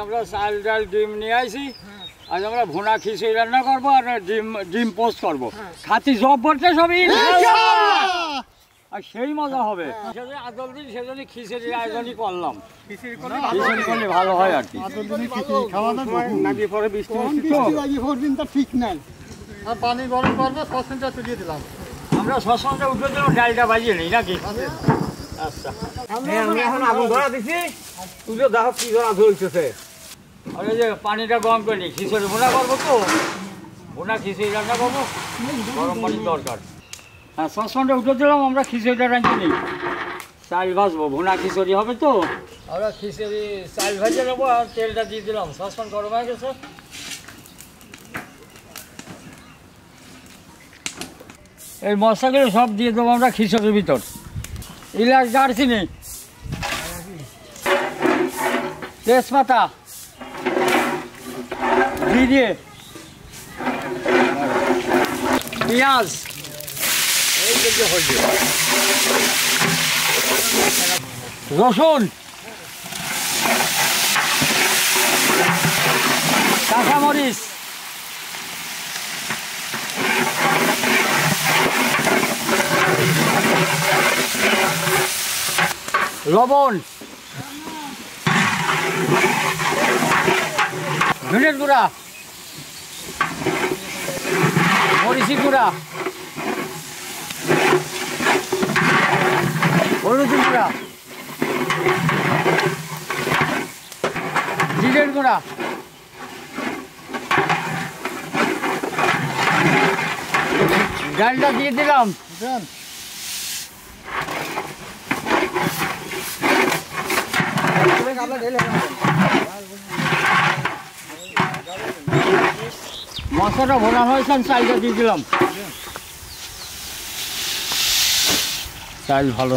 আমরা চাল ডাল ডিম নিয়ে আইছি। আজ আমরা ভুনা খিচুড়ি রান্না করবো আর ডিম পোস্ট করবো। খাতি জব করতে সবই আর সেই মজা হবে। আদল দিন সেজন্য খিচুড়ির আয়োজনই করলাম। খিচুড়ি করলে ভালো হয় আর কি। পরে বৃষ্টি ঠিক নাই। পানি গরম করবো, সসপ্যানটা তুলিয়ে দিলাম। আমরা সসপ্যানটা উঠে দিলাম, ডালটা বাজিয়ে নিই নাকি? আচ্ছা, আমি এখন আগুন ধরা দিছি, তুলে দেখো কি ধরা ধরছে। আর এই যে পানিটা গরম করে নিই। খিচুড়ি ভুনা করবো তো, ভুনা খিচুড়ি রান্না করবো, গরম পানির দরকার। হ্যাঁ, সসপ্যানটা উঠে দিলাম, আমরা খিচুড়িটা রাঁধতে নিই। চাল ভাজবো, ভুনা খিচুড়ি হবে তো। আমরা খিচুড়ি চাল ভাজে নেবো আর তেলটা দিয়ে দিলাম। সসপ্যান গরম হয়ে গেছে। এই মশলাগুলো সব দিয়ে দেবো আমরা খিচুড়ির ভিতর। এলাচ, দারচিনি, তেজপাতা দিয়ে পেঁয়াজ, রসুন, কাঁচামরিচ, লবণ, ধনের গুঁড়া, মরিচের গুঁড়া, হলুদের গুঁড়া, জিরের গুঁড়া, ডালটা দিয়ে দিলাম। মশলাটা ভোনা হয়েছে, চালটা দিয়ে দিলাম। চাল ভালো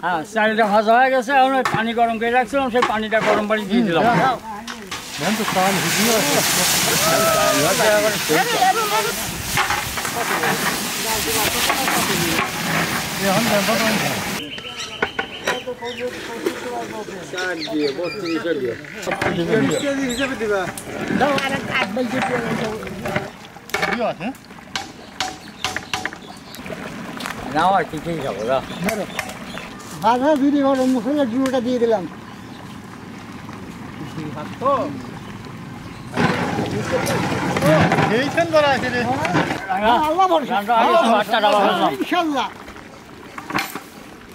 হ্যাঁ, চালটা ভাজা হয়ে গেছে। এখন পানি গরম করে রাখছিলাম, সেই পানিটা গরম পানি দিয়ে দিলাম। নাও আর কি ঠিক যাবো। বাধা দিদি গরম মশলার গুঁড়োটা দিয়ে দিলাম।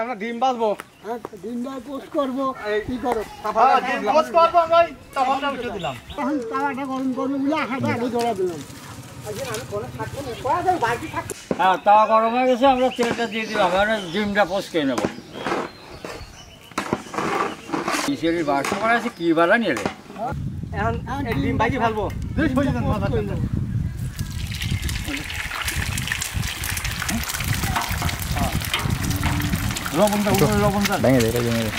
আমরা ডিম ভাজবো, ডিমটা পোস্ট করবো। কি করো? এখন তাওয়াটা গরম করবো বলে আটাটা আগে ধরা দিলাম। হ্যাঁ, তাওয়া গরম হয়ে গেছে, আমরা তেলটা দিয়ে দিলাম। এবার ডিমটা পোস্ট করে নেবো। খিচুড়ির বাক্স করা আছে, কি বালা নিয়ে এখন ডিম ভাজি ফেলবো। লবণটা উপরে লবণটা ভেঙে দেয়, ভেঙে দেয়।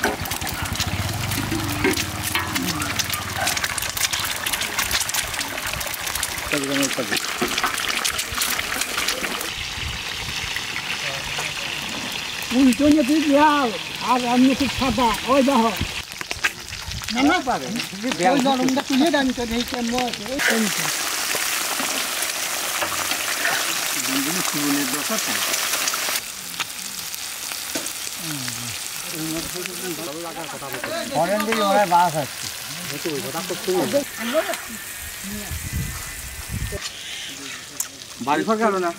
উল্টোনে দিয়ে দিলাম আর আমি খুব সাদা। ওই দেখো না পারে গরমটা তুলে দেন তো দেখি কেমন আছে। বাস আসছে। বাড়ি ঘর গেল না,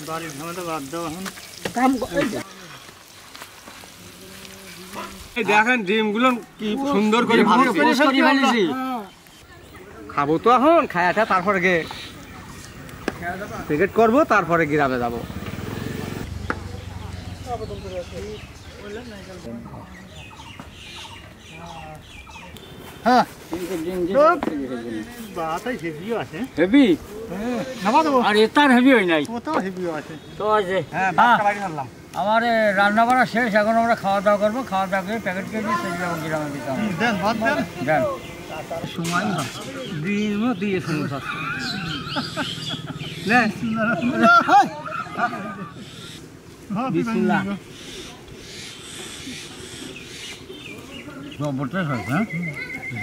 বাড়ির ঝামেলা বাদ দাও। এখন দেখেন ডিমগুলো কি সুন্দর করে খাবো তো। এখন খায়াটা তারপরে গে প্যাকেট করবো, তারপরে গ্রামে যাবো। হ্যাঁ, হেভি আর এটার হেভি হয় নাই তো আছে। আমার রান্না বান্না শেষ, এখন আমরা খাওয়া দাওয়া করবো। খাওয়া দাওয়া করে প্যাকেট করে দিয়ে সেই যাবো গ্রামে দিতে হবে। সময় ডিমও দিয়ে শুনুন। বিসমিল্লাহ। জবরদস্ত হয়েছে, হ্যাঁ?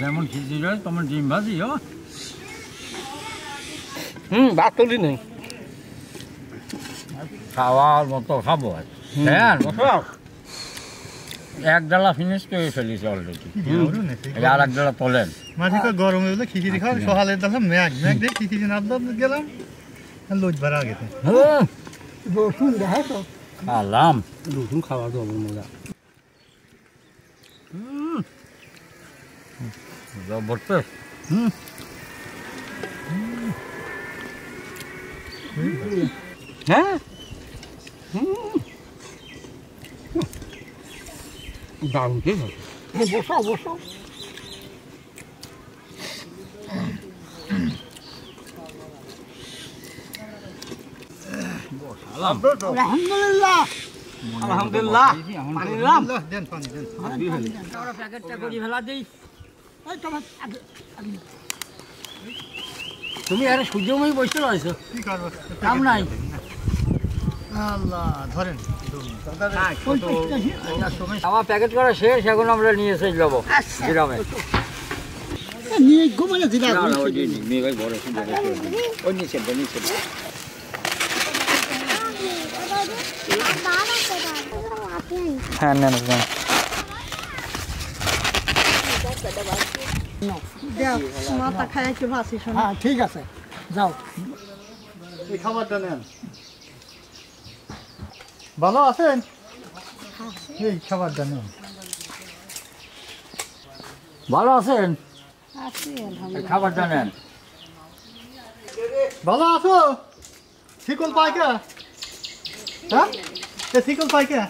যেমন খিচুড়ি হয় তেমন ডিম ভাজি, ও ভাত তুলি নেই খাওয়ার মতো খাবো আর হ্যাঁ, এক ডালা ফিনিশ করে ফেলিস অলরেডি, আর এক ডালা তোলেন। মাঝে গরমে হলে খিচুড়ি খাওয়ার সকালে দেখলাম ম্যাগ দিয়ে খিচুড়ি নাবদাব গেলাম লোজ ভাড়া গেছে রসুন দেখে তো খালাম রসুন খাওয়া যাবে মজা। জবরদস্ত। হ্যাঁ দারুণ ঠিক আছে। বসো বসো আলহামদুলিল্লাহ আলহামদুলিল্লাহ পানি নিলাম। দেন পানি দেন আমরা প্যাকেটটা করি ফেলা দিই। এই তোমার আগে তুমি আরে সূর্যময় বসতে রয়েছো, কি করবো কাম নাই। আল্লাহ ধরেন আমার প্যাকেট করা শেষ, এখন আমরা নিয়ে এসে যাবো গ্রামে। নিয়ে ঘুমালে দিলা হ্যাঁ নেন মাথা খাই একটু ভাসি শোনা। হ্যাঁ ঠিক আছে যাও। এই খাবারটা নেন। ভালো আছেন? এই খাবারটা নেন। ভালো আছেন? এই খাবারটা নেন। ভালো আছো? শিকল পাইকা? হ্যাঁ এ শিকল পাইকা?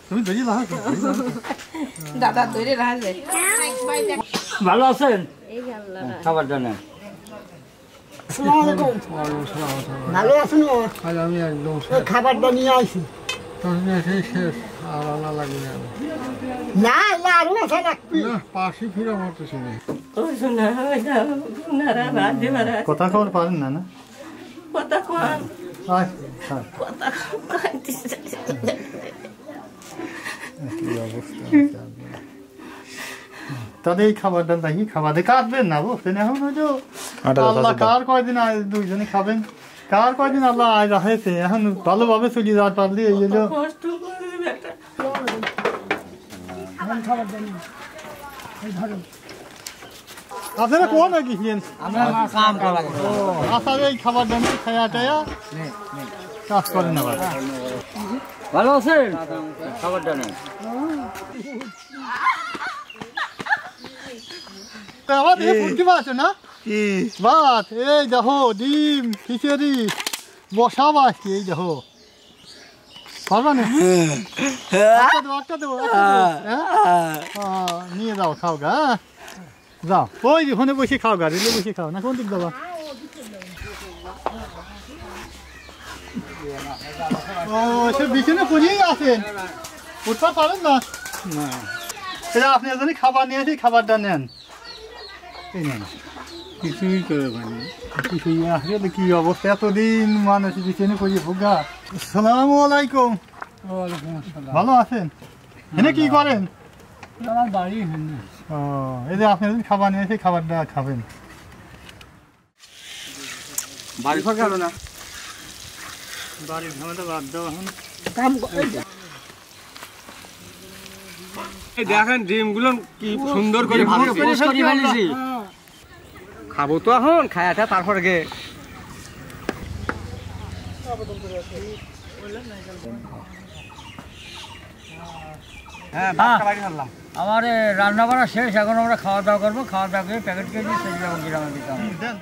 তুমি বেরিয়ে লাহ দাদা ধরে রাখবে ভালো আছেন? খাবারটা নেন। আসসালামু আলাইকুম। ভালো আছেন? আমি একদম এই খাবারটা নিয়ে আইছি। শেষ আর আনা লাগে না না না আরো আছে রাখবি। পাশে ফিরে মরতেছি না ও শোনা নারা ভাত দেবারা কথা খবর পারেন না না কথা কোন আচ্ছা কথা কইতেছে কি অবস্থা তাদের এই খাবারটা দেখি খাবারে কাটবেন না বুঝছেন এখন ওই যে আল্লাহ কার কয়দিন দুইজনে খাবেন কার কয়দিন আল্লাহ আজ রাখেছে এখন ভালোভাবে চলে যাওয়ার পারলে এই যে কষ্ট করে একটা খাবারটা নিয়ে এই ধরো। আপনারা কোন নাকি খেলেন আমরা কাম করা লাগে। আসার এই খাবারটা নিয়ে খায়া টায়া কাজ করেন আবার ভালো আছেন? খাবারটা নেন। আমার এই ফুটকি মাছ আছে না ভাত এই দেখো ডিম খিচুড়ি বসা মাছ এই দেখো পারবা না একটা দেবো নিয়ে যাও খাও গা যাও ওই ওখানে বসে খাও গা রেলে বসে খাও না কোন দিক যাবা ও সে বিছানে পড়েই আছেন উঠতে পারেন না এটা আপনি যদি খাবার নিয়ে আসি খাবারটা নেন এই নেন কিছুই করে পারি কিছুই আসলে কি অবস্থা এতদিন মানুষ বিছানে পড়ে ভোগা আসসালামু আলাইকুম ভালো আছেন এনে কি করেন আমার বাড়ি ও এই যে আপনি যদি খাবার নিয়ে আসি খাবারটা খাবেন বাড়ি ফাঁকা হলো না বাড়ির ঝামেলা বাদ দাও এখন কাম এই দেখেন ডিমগুলো কি সুন্দর করে ভাজছে। পোস্ট করে ফেলেছি। খাবো তো এখন খায়াটা তারপরে গে হ্যাঁ ভাতটা বাড়ি ফেললাম। আমার রান্না বান্না শেষ, এখন আমরা খাওয়া দাওয়া করবো। খাওয়া দাওয়া করে প্যাকেট কেজি সেই গ্রামে দিতাম। দেন